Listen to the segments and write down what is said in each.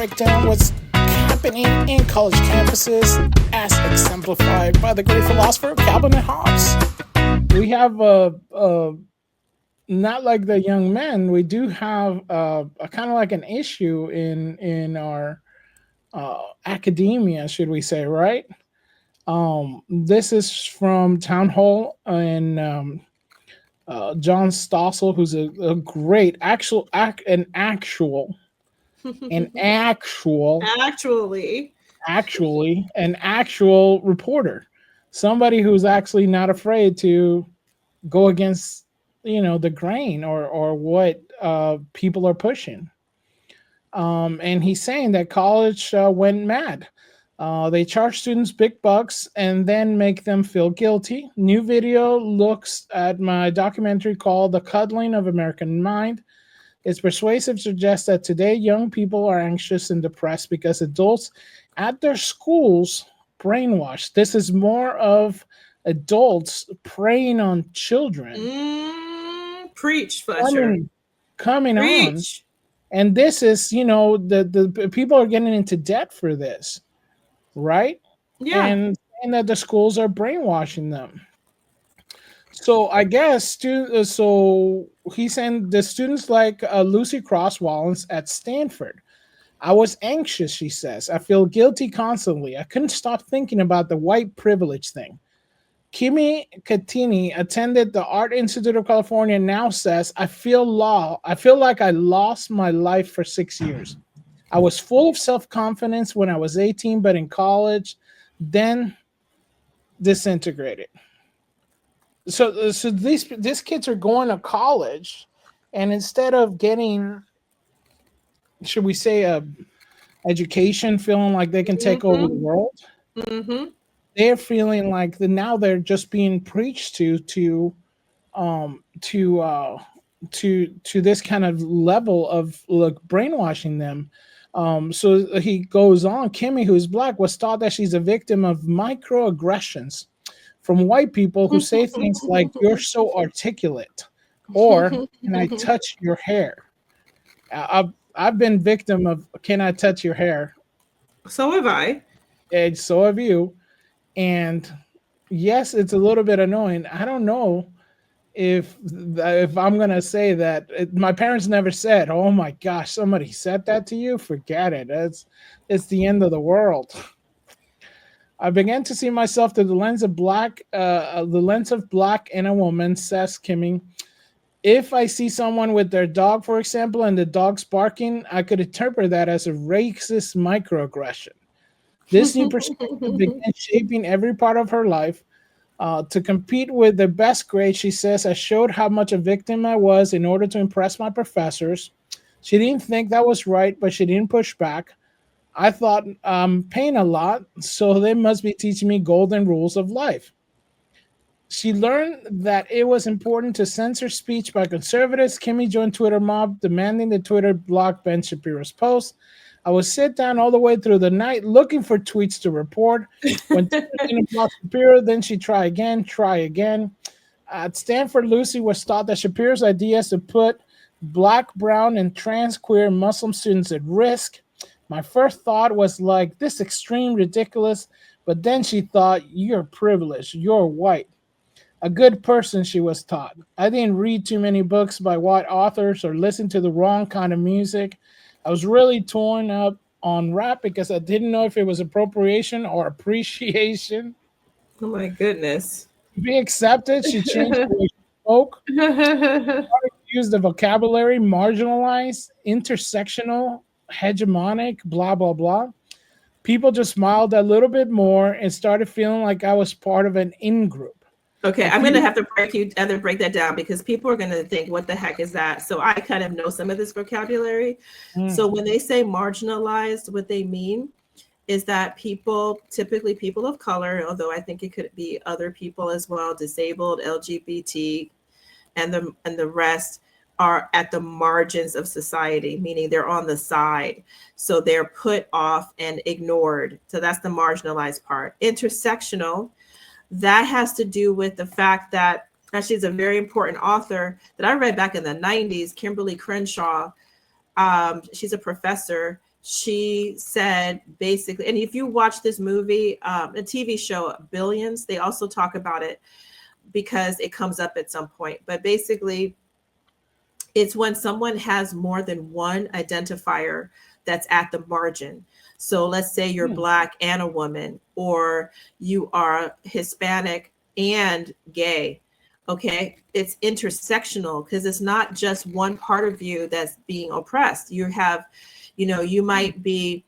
break down what's happening in college campuses as exemplified by the great philosopher Calvin and Hobbes. We have not like the young men, we do have a kind of like an issue in our academia, should we say, right? This is from Town Hall and John Stossel, who's a great an actual Actually. an actual reporter, somebody who's actually not afraid to go against the grain or what people are pushing. And he's saying that college went mad. They charge students big bucks and then make them feel guilty. New video looks at my documentary called The Coddling of American Mind. Its persuasive suggests that today young people are anxious and depressed because adults at their schools brainwash. This is more of adults preying on children. Preach, Fletcher. Coming on. Preach. And this is, the people are getting into debt for this, right? Yeah. And that the schools are brainwashing them. So I guess so he's saying the students like Lucy Cross Wallens at Stanford. I was anxious, she says. I feel guilty constantly. I couldn't stop thinking about the white privilege thing. Kimi Katini attended the Art Institute of California and now says, I feel like I lost my life for 6 years. I was full of self-confidence when I was 18, but in college, then disintegrated. So these kids are going to college, and instead of getting, should we say, a education, feeling like they can take over the world, they're feeling like now they're just being preached to this kind of level of brainwashing them. So he goes on. Kimmy, who's black, was taught that she's a victim of microaggressions from white people who say things like, you're so articulate, or can I touch your hair? I've been victim of, can I touch your hair? So have I. And so have you. And yes, it's a little bit annoying. I don't know if I'm going to say that. My parents never said, oh my gosh, somebody said that to you. Forget it. It's the end of the world. I began to see myself through the lens of black in a woman, says Kimming. If I see someone with their dog, for example, and the dog's barking, I could interpret that as a racist microaggression. This new perspective began shaping every part of her life. To compete with the best grade, she says, I showed how much a victim I was in order to impress my professors. She didn't think that was right, but she didn't push back. I thought I'm paying a lot, so they must be teaching me golden rules of life. She learned that it was important to censor speech by conservatives. Kimmy joined Twitter mob, demanding the Twitter block Ben Shapiro's post. I would sit down all the way through the night looking for tweets to report. When Twitter didn't block Shapiro, then she'd try again. At Stanford, Lucy was taught that Shapiro's idea is to put black, brown, and trans, queer, Muslim students at risk. My first thought was like, this extreme ridiculous, but then she thought, you're privileged, you're white. A good person, she was taught. I didn't read too many books by white authors or listen to the wrong kind of music. I was really torn up on rap because I didn't know if it was appropriation or appreciation. Oh my goodness. To be accepted, she changed the way she spoke. Used the vocabulary marginalized, intersectional, hegemonic, blah, blah, blah. People just smiled a little bit more and started feeling like I was part of an in-group. Okay, I'm going to have to break that down because people are going to think, what the heck is that? So I kind of know some of this vocabulary. So when they say marginalized, what they mean is that people, typically people of color, although I think it could be other people as well, disabled, LGBT, and the rest, are at the margins of society, meaning they're on the side. So they're put off and ignored. So that's the marginalized part. Intersectional, that has to do with the fact that, and she's a very important author that I read back in the 90s, Kimberly Crenshaw. She's a professor she said basically, and if you watch this movie, a TV show, Billions, they also talk about it because it comes up at some point. But basically, it's when someone has more than one identifier that's at the margin. So let's say you're Black and a woman, or you are Hispanic and gay. Okay, it's intersectional because it's not just one part of you that's being oppressed. You have, you might be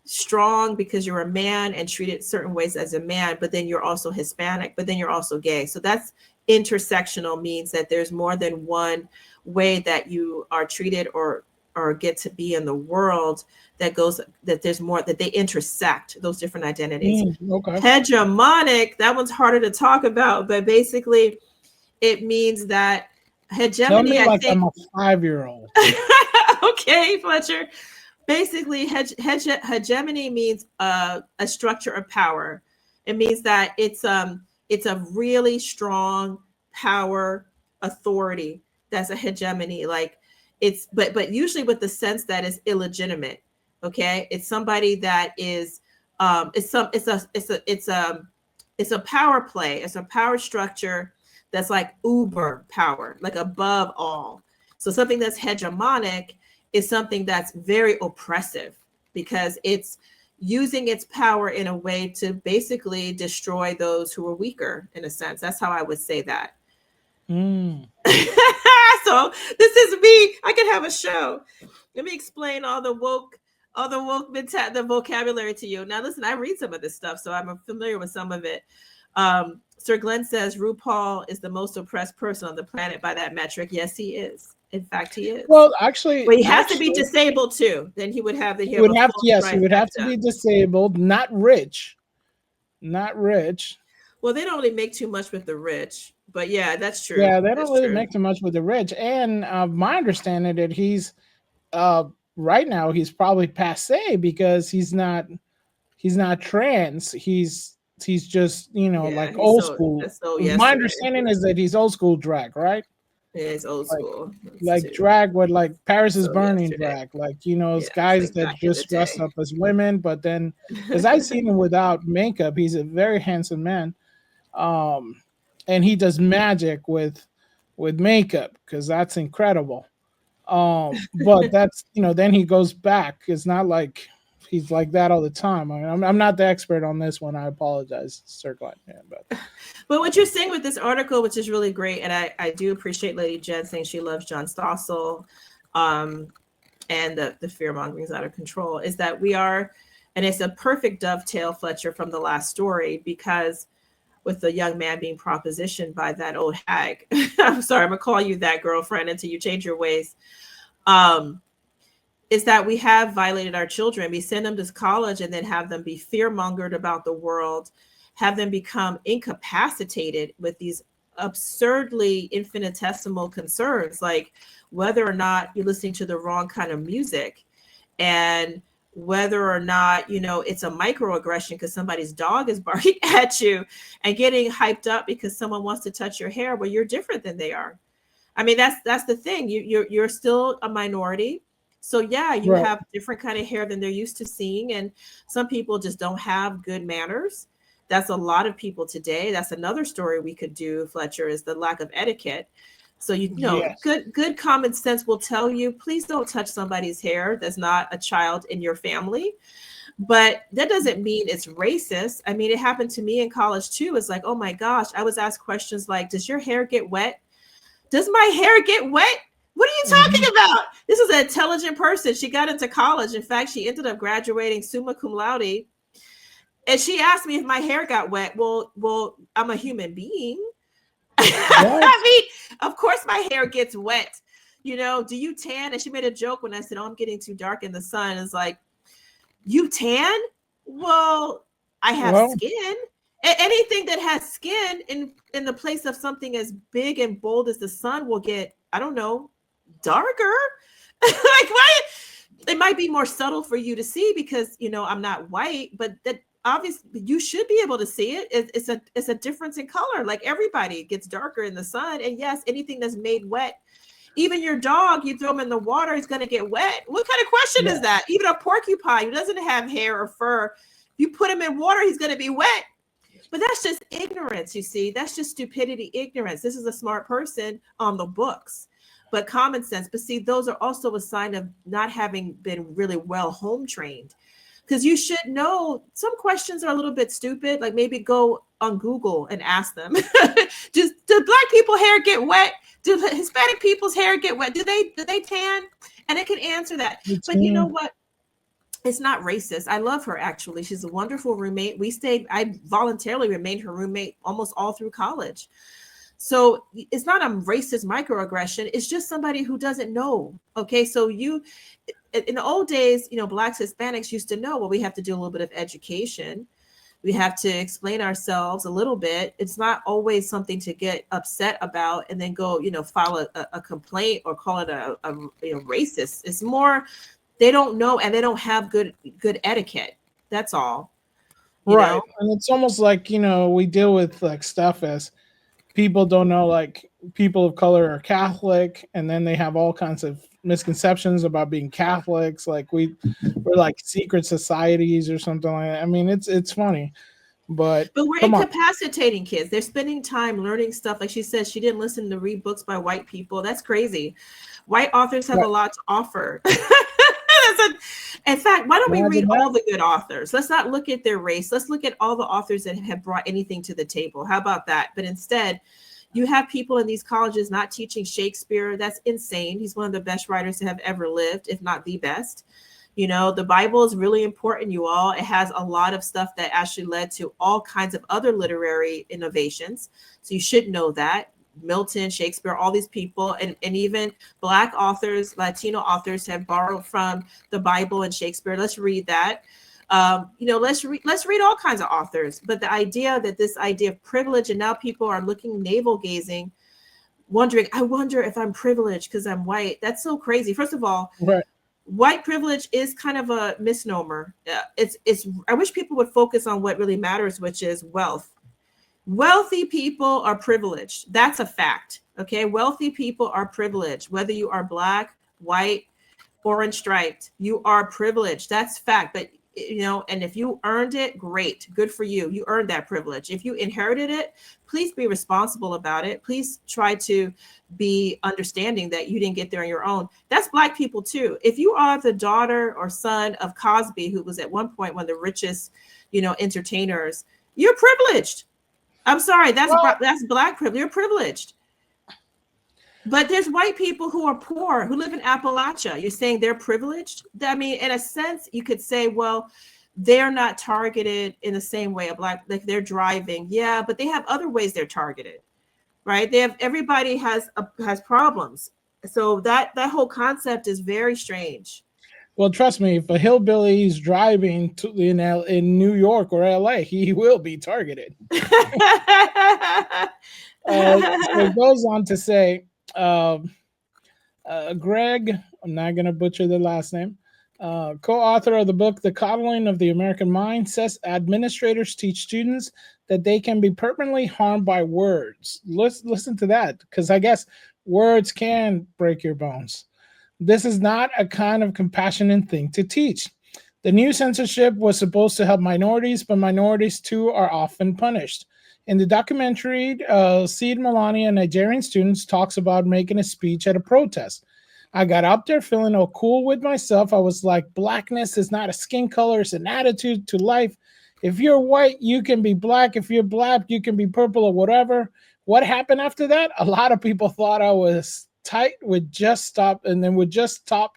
strong because you're a man and treated certain ways as a man, but then you're also Hispanic, but then you're also gay. So that's intersectional, means that there's more than one way that you are treated or get to be in the world, that there's more, that they intersect those different identities. Okay. Hegemonic, that one's harder to talk about, but basically it means that hegemony, Tell me like I'm a 5-year-old. Okay, Fletcher. Basically, hegemony means a structure of power. It means that it's a really strong power authority. That's a hegemony. Like it's but usually with the sense that it's illegitimate. Okay, it's somebody that is it's a power play. It's a power structure that's like uber power, like above all. So something that's hegemonic is something that's very oppressive because it's using its power in a way to basically destroy those who are weaker, in a sense. That's how I would say that. So this is me. I could have a show. Let me explain all the woke the vocabulary to you. Now listen, I read some of this stuff, so I'm familiar with some of it. Sir Glenn says RuPaul is the most oppressed person on the planet by that metric. Yes, he is. In fact, he is. Well, actually, he has to be disabled too. Then he would have he would have to be disabled, not rich. Well, they don't really make too much with the rich, but yeah, that's true. Yeah, they don't really make too much with the rich. And my understanding that he's right now he's probably passe because he's not trans. He's just like old school. My understanding is that he's old school drag, right? It's old school. Like drag, what like Paris is Burning drag, like guys that just dress up as women, but then because I've seen him without makeup, he's a very handsome man, and he does magic with makeup because that's incredible. But that's then he goes back. It's not like he's like that all the time. I mean, I'm not the expert on this one. I apologize, Sir Glenn. Yeah, but what you're saying with this article, which is really great, and I do appreciate Lady Jen saying she loves John Stossel, and the fear mongering is out of control, is that we are, and it's a perfect dovetail, Fletcher, from the last story, because with the young man being propositioned by that old hag. I'm sorry, I'm gonna call you that, girlfriend, until you change your ways. Is that we have violated our children. We send them to college and then have them be fear-mongered about the world, have them become incapacitated with these absurdly infinitesimal concerns, like whether or not you're listening to the wrong kind of music, and whether or not it's a microaggression because somebody's dog is barking at you, and getting hyped up because someone wants to touch your hair. Well, you're different than they are. I mean, that's the thing. You're still a minority. So yeah, you have different kind of hair than they're used to seeing. And some people just don't have good manners. That's a lot of people today. That's another story we could do, Fletcher, is the lack of etiquette. So good common sense will tell you, please don't touch somebody's hair that's not a child in your family. But that doesn't mean it's racist. I mean, it happened to me in college too. It's like, oh my gosh, I was asked questions like, does your hair get wet? Does my hair get wet? What are you talking about? This is an intelligent person. She got into college. In fact, she ended up graduating summa cum laude. And she asked me if my hair got wet. Well, I'm a human being. I mean, of course my hair gets wet. Do you tan? And she made a joke when I said, oh, I'm getting too dark in the sun. It's like, you tan? Well, I have skin. Anything that has skin in the place of something as big and bold as the sun will get, I don't know, darker. Like, why? It might be more subtle for you to see because I'm not white, but that obviously you should be able to see it. It's a difference in color. Like everybody gets darker in the sun, and yes, anything that's made wet Even your dog, you throw him in the water, he's going to get wet. What kind of question is that? Even a porcupine who doesn't have hair or fur, you put him in water, he's going to be wet. But that's just ignorance, you see. That's just stupidity, ignorance. This is a smart person on the books, but common sense. But see, those are also a sign of not having been really well home trained. Because you should know some questions are a little bit stupid. Like maybe go on Google and ask them, do Black people hair get wet? Do Hispanic people's hair get wet? Do they tan? And it can answer that. But you know what? It's not racist. I love her, actually. She's a wonderful roommate. I voluntarily remained her roommate almost all through college. So it's not a racist microaggression. It's just somebody who doesn't know. Okay. So in the old days, Blacks, Hispanics used to know, well, we have to do a little bit of education. We have to explain ourselves a little bit. It's not always something to get upset about and then go, file a complaint or call it a racist. It's more, they don't know and they don't have good etiquette. That's all. Right. And it's almost like, we deal with like stuff as people don't know, like people of color are Catholic, and then they have all kinds of misconceptions about being Catholics. Like we're like secret societies or something like that. I mean, it's funny. But we're incapacitating kids. They're spending time learning stuff. Like she says, she didn't listen to read books by white people. That's crazy. White authors have a lot to offer. In fact, why don't we read all the good authors? Let's not look at their race. Let's look at all the authors that have brought anything to the table. How about that? But instead, you have people in these colleges not teaching Shakespeare. That's insane. He's one of the best writers to have ever lived, if not the best. The Bible is really important, you all. It has a lot of stuff that actually led to all kinds of other literary innovations. So you should know that. Milton, Shakespeare, all these people, and even Black authors, Latino authors have borrowed from the Bible and Shakespeare. Let's read that. Let's read all kinds of authors. But the idea that this idea of privilege, and now people are looking navel gazing, wondering, I wonder if I'm privileged because I'm white. That's so crazy. First of all, white privilege is kind of a misnomer. I wish people would focus on what really matters, which is wealth. Wealthy people are privileged. That's a fact. Okay. Wealthy people are privileged, whether you are Black, white, orange striped, you are privileged. That's fact. But, and if you earned it, great. Good for you. You earned that privilege. If you inherited it, please be responsible about it. Please try to be understanding that you didn't get there on your own. That's Black people too. If you are the daughter or son of Cosby, who was at one point one of the richest, entertainers, you're privileged. I'm sorry, that's Black privilege. You're privileged. But there's white people who are poor, who live in Appalachia. You're saying they're privileged? I mean, in a sense, you could say, well, they're not targeted in the same way like they're driving. Yeah, but they have other ways they're targeted, right? Everybody has problems. So that whole concept is very strange. Well, trust me, if a hillbilly is driving in New York or LA, he will be targeted. So it goes on to say, Greg, I'm not going to butcher the last name, co-author of the book, The Coddling of the American Mind, says administrators teach students that they can be permanently harmed by words. Listen to that, because I guess words can break your bones. This is not a kind of compassionate thing to teach. The new censorship was supposed to help minorities, but minorities too are often punished. In the documentary, Seed Malani, a Nigerian student, talks about making a speech at a protest. I got up there feeling all cool with myself. I was like, Blackness is not a skin color, it's an attitude to life. If you're white, you can be Black. If you're Black, you can be purple or whatever. What happened after that? A lot of people thought I was tight, would just stop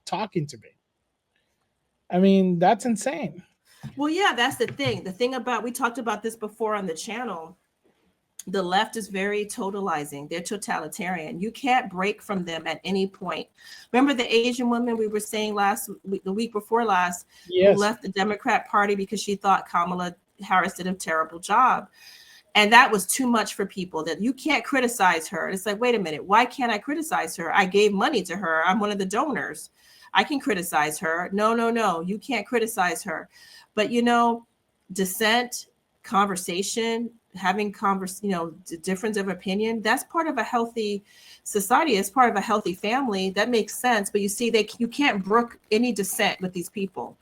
talking to me. I mean, that's insane. Well, yeah, that's the thing. The thing about, we talked about this before on the channel. The left is very totalizing. They're totalitarian. You can't break from them at any point. Remember the Asian woman we were saying the week before last, yes, who left the Democrat Party because she thought Kamala Harris did a terrible job. And that was too much for people, that you can't criticize her. It's like, wait a minute, why can't I criticize her? I gave money to her. I'm one of the donors. I can criticize her. No, you can't criticize her. But dissent, conversation, having difference of opinion, that's part of a healthy society. It's part of a healthy family. That makes sense. But you see, you can't brook any dissent with these people.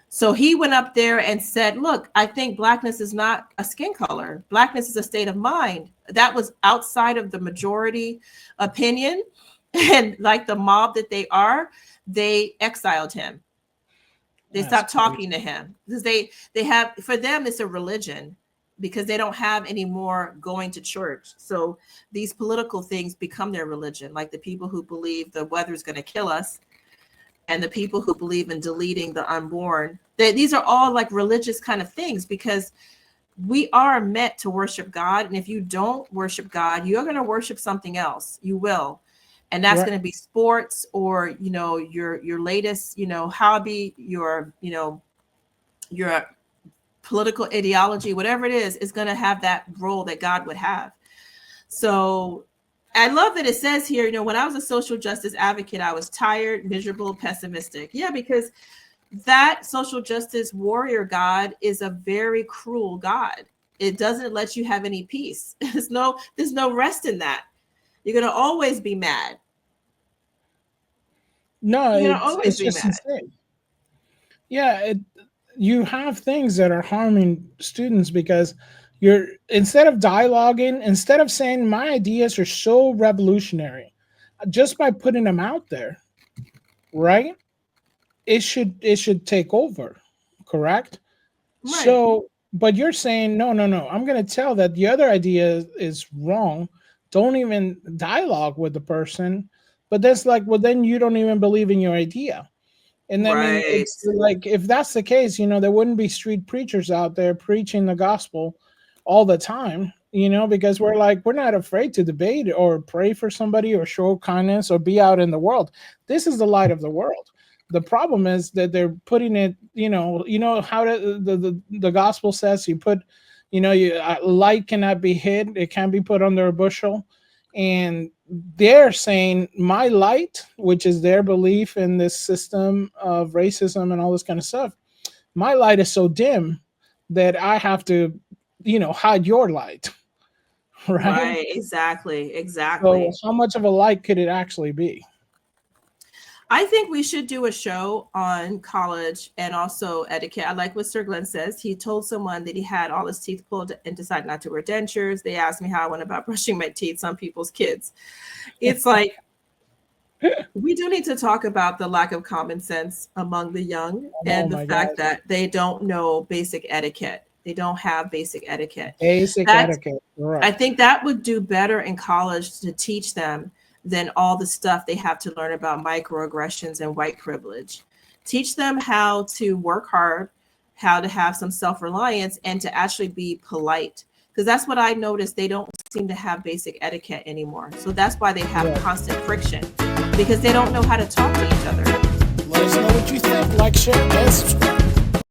So he went up there and said, look, I think blackness is not a skin color. Blackness is a state of mind. That was outside of the majority opinion. And like the mob that they are, they exiled him. They stopped talking to him because they have, for them, it's a religion, because they don't have any more going to church. So these political things become their religion, like the people who believe the weather's going to kill us, and the people who believe in deleting the unborn. These are all like religious kind of things, because we are meant to worship God. And if you don't worship God, you're going to worship something else. You will. And that's going to be sports, or, your latest, hobby, your political ideology, whatever it is going to have that role that God would have. So I love that it says here, when I was a social justice advocate, I was tired, miserable, pessimistic. Yeah, because that social justice warrior God is a very cruel God. It doesn't let you have any peace. There's no rest in that. You're going to always be mad. No, it's just insane. Yeah, you have things that are harming students because instead of dialoguing, instead of saying my ideas are so revolutionary, just by putting them out there, right? It should take over, correct? Right. So, but you're saying no. I'm going to tell that the other idea is wrong. Don't even dialogue with the person. But that's like, well, then you don't even believe in your idea. And I mean, it's like, if that's the case, there wouldn't be street preachers out there preaching the gospel all the time, because we're not afraid to debate or pray for somebody or show kindness or be out in the world. This is the light of the world. The problem is that they're putting it, how the gospel says you put, light cannot be hid. It can't be put under a bushel. And they're saying my light, which is their belief in this system of racism and all this kind of stuff, my light is so dim that I have to, hide your light. Right. Exactly. So how much of a light could it actually be? I think we should do a show on college and also etiquette. I like what Sir Glenn says. He told someone that he had all his teeth pulled and decided not to wear dentures. They asked me how I went about brushing my teeth, some people's kids. It's like, we do need to talk about the lack of common sense among the young and the fact that they don't know basic etiquette. They don't have basic etiquette. Etiquette. Right. I think that would do better in college to teach them than all the stuff they have to learn about microaggressions and white privilege. Teach them how to work hard, how to have some self-reliance, and to actually be polite. Because that's what I noticed. They don't seem to have basic etiquette anymore. So that's why they have constant friction, because they don't know how to talk to each other. Let us know what you think. Like, share, and subscribe.